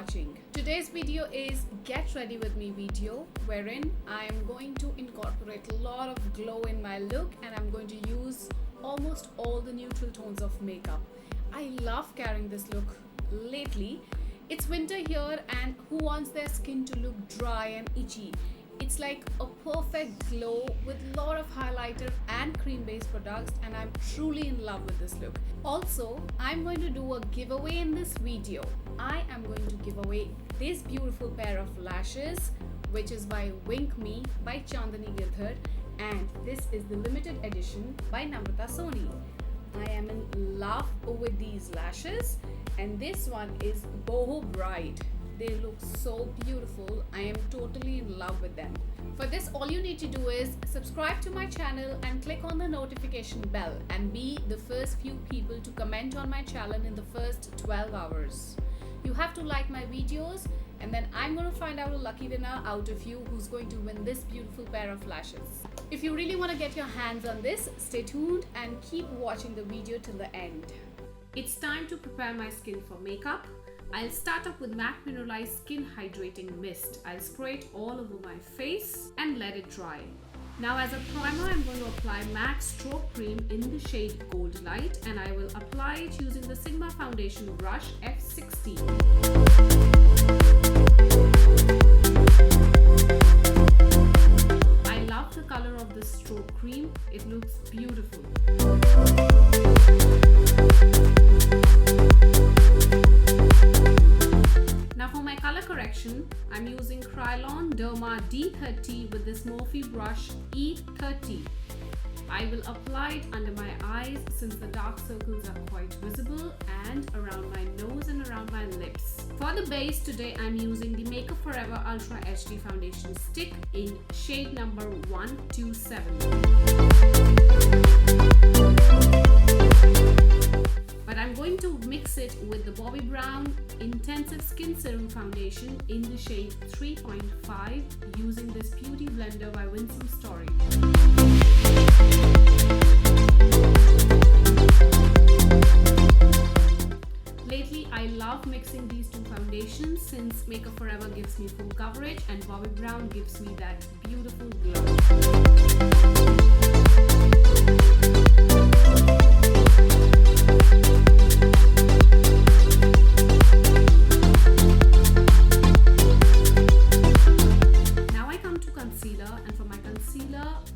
watching. Today's video is get ready with me video, wherein I am going to incorporate a lot of glow in my look and I'm going to use almost all the neutral tones of makeup. I love carrying this look lately. It's winter here and who wants their skin to look dry and itchy? It's like a perfect glow with a lot of highlighter and cream based products, and I'm truly in love with this look. Also, I'm going to do a giveaway in this video. I am going to give away this beautiful pair of lashes, which is by Wink Me by Chandani Girdhar, and this is the limited edition by Namrata Soni. I am in love with these lashes, and this one is Boho Bride. They look so beautiful. I am totally in love with them. For this, all you need to do is subscribe to my channel and click on the notification bell and be the first few people to comment on my channel in the first 12 hours. You have to like my videos, and then I'm going to find out a lucky winner out of you who's going to win this beautiful pair of lashes. If you really want to get your hands on this, stay tuned and keep watching the video till the end. It's time to prepare my skin for makeup. I'll start off with MAC Mineralized Skin Hydrating Mist. I'll spray it all over my face and let it dry. Now as a primer, I'm going to apply MAC Stroke Cream in the shade GOLDLITE, and I will apply it using the Sigma Foundation Brush F16. I love the color of this stroke cream. It looks beautiful. I'm using Krylon Derma D30 with this Morphe brush E30. I will apply it under my eyes since the dark circles are quite visible, and around my nose and around my lips. For the base today, I'm using the Makeup Forever Ultra HD Foundation Stick in shade number 127. But I'm going to mix it with the Bobbi Brown Intensive Skin Serum Foundation in the shade 3.5 using this beauty blender by Winsome Story. Lately, I love mixing these two foundations since Makeup Forever gives me full coverage and Bobbi Brown gives me that beautiful glow.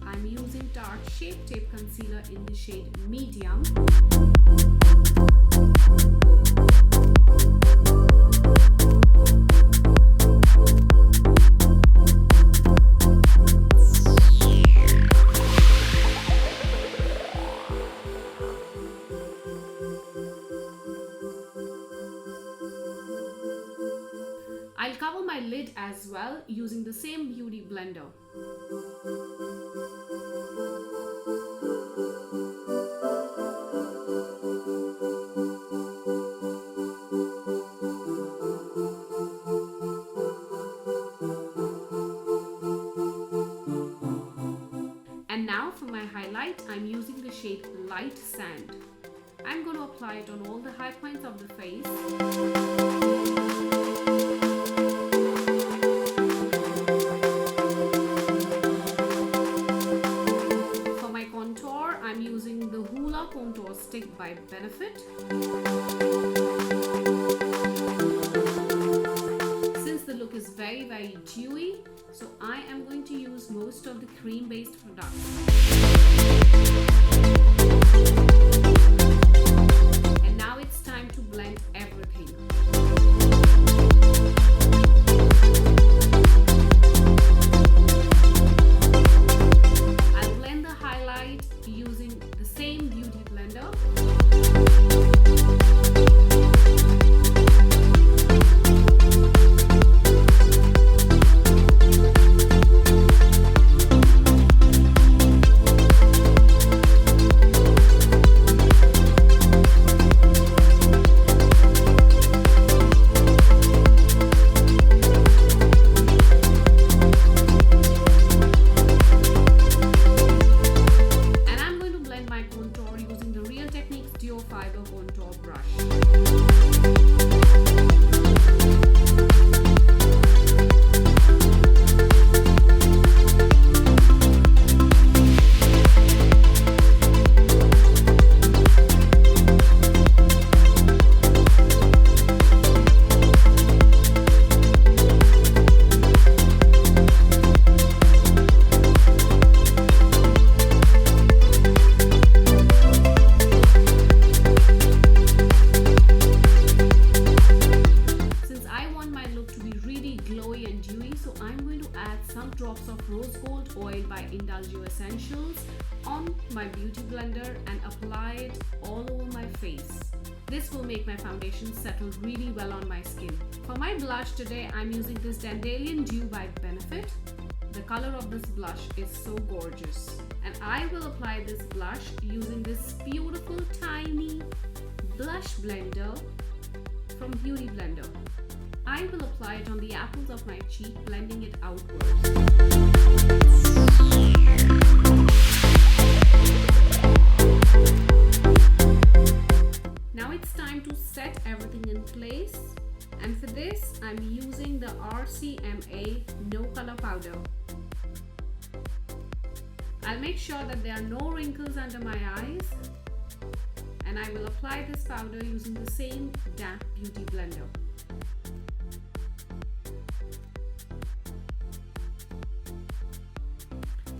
I'm using Tarte Shape Tape Concealer in the shade Medium. I'll cover my lid as well using the same beauty blender. And now for my highlight, I'm using the shade Light Sand. I'm going to apply it on all the high points of the face. Contour Stick by Benefit. Since the look is very dewy, so I am going to use most of the cream based products. And now it's time to blend everything. I'll blend the highlight using the same beauty blender. glowy and dewy, so I'm going to add some drops of rose gold oil by Indulgio Essentials on my beauty blender and apply it all over my face. This will make my foundation settle really well on my skin. For my blush today, I'm using this Dandelion Dew by Benefit. The color of this blush is so gorgeous. And I will apply this blush using this beautiful tiny blush blender from Beauty Blender. I will apply it on the apples of my cheek, blending it outwards. Now it's time to set everything in place, and for this I'm using the RCMA No Color Powder. I'll make sure that there are no wrinkles under my eyes, and I will apply this powder using the same damp beauty blender.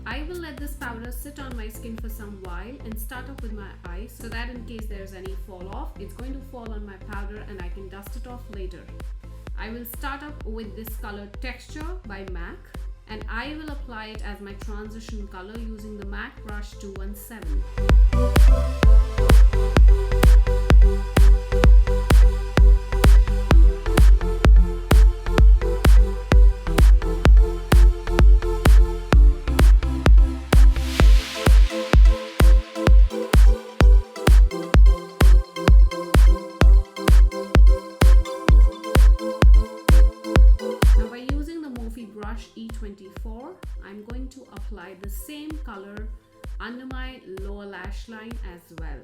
I will let this powder sit on my skin for some while and start off with my eyes so that in case there's any fall off, it's going to fall on my powder and I can dust it off later. I will start up with this color Texture by MAC, and I will apply it as my transition color using the MAC Brush 217. E24, I'm going to apply the same color under my lower lash line as well.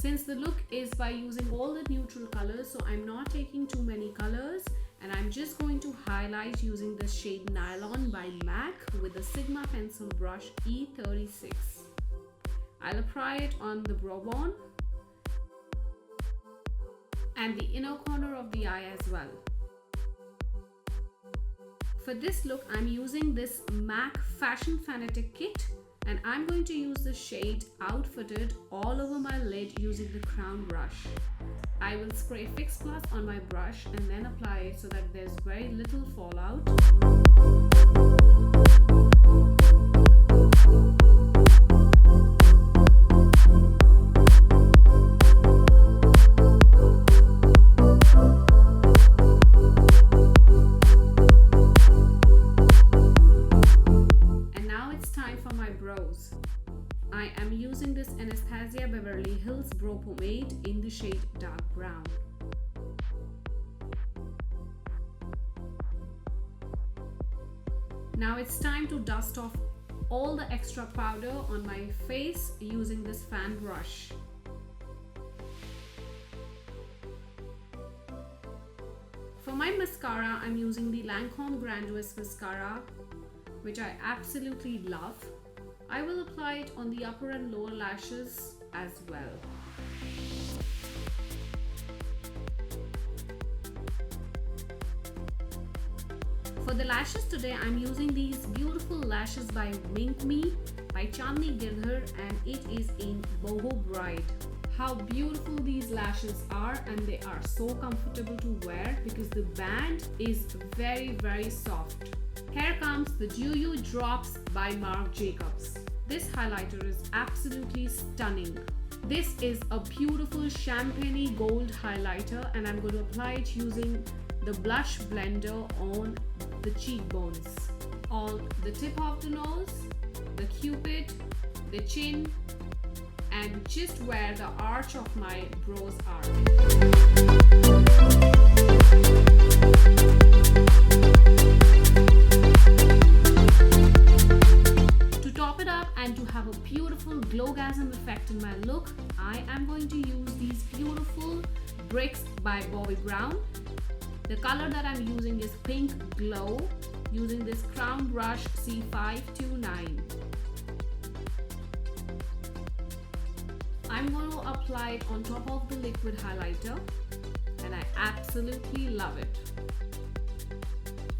Since the look is by using all the neutral colors, so I'm not taking too many colors, and I'm just going to highlight using the shade Nylon by MAC with the Sigma pencil brush E36. I'll apply it on the brow bone and the inner corner of the eye as well. For this look, I'm using this MAC Fashion Fanatic kit, and I'm going to use the shade Outfitted all over my lid using the crown brush. I will spray Fix Plus on my brush and then apply it so that there's very little fallout. I am using this Anastasia Beverly Hills Brow Pomade in the shade Dark Brown. Now it's time to dust off all the extra powder on my face using this fan brush. For my mascara, I'm using the Lancome Grandiose Mascara, which I absolutely love. I will apply it on the upper and lower lashes as well. For the lashes today, I'm using these beautiful lashes by Wink Me by Chandni Girdhar, and it is in Boho Bride. How beautiful these lashes are, and they are so comfortable to wear because the band is very soft. Here comes the Dew You Drops by Marc Jacobs. This highlighter is absolutely stunning. This is a beautiful champagne gold highlighter, and I'm going to apply it using the blush blender on the cheekbones, on the tip of the nose, the cupid, the chin, and just where the arch of my brows are. And to have a beautiful glowgasm effect in my look, I am going to use these beautiful bricks by Bobbi Brown. The color that I'm using is Pink Glow, using this Crown Brush C529. I'm going to apply it on top of the liquid highlighter, and I absolutely love it.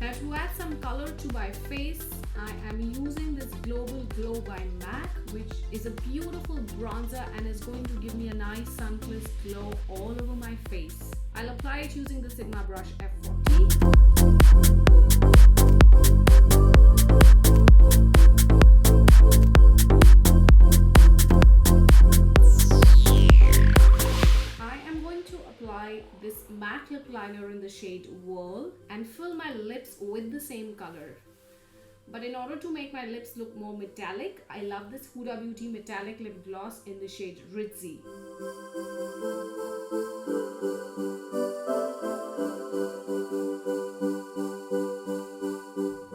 Now to add some color to my face, I am using this Global Glow by MAC, which is a beautiful bronzer and is going to give me a nice sun-kissed glow all over my face. I'll apply it using the Sigma brush F40. This matte lip liner in the shade Whirl and fill my lips with the same color. But in order to make my lips look more metallic, I love this Huda Beauty metallic lip gloss in the shade Ritzy.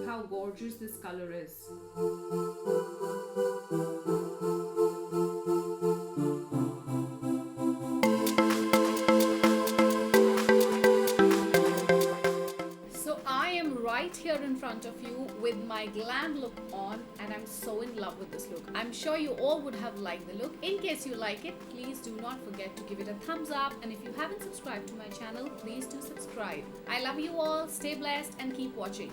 How gorgeous this color is. Right here in front of you with my glam look on, and I'm so in love with this look. I'm sure you all would have liked the look. In case you like it, please do not forget to give it a thumbs up, and if you haven't subscribed to my channel, please do subscribe. I love you all, stay blessed and keep watching.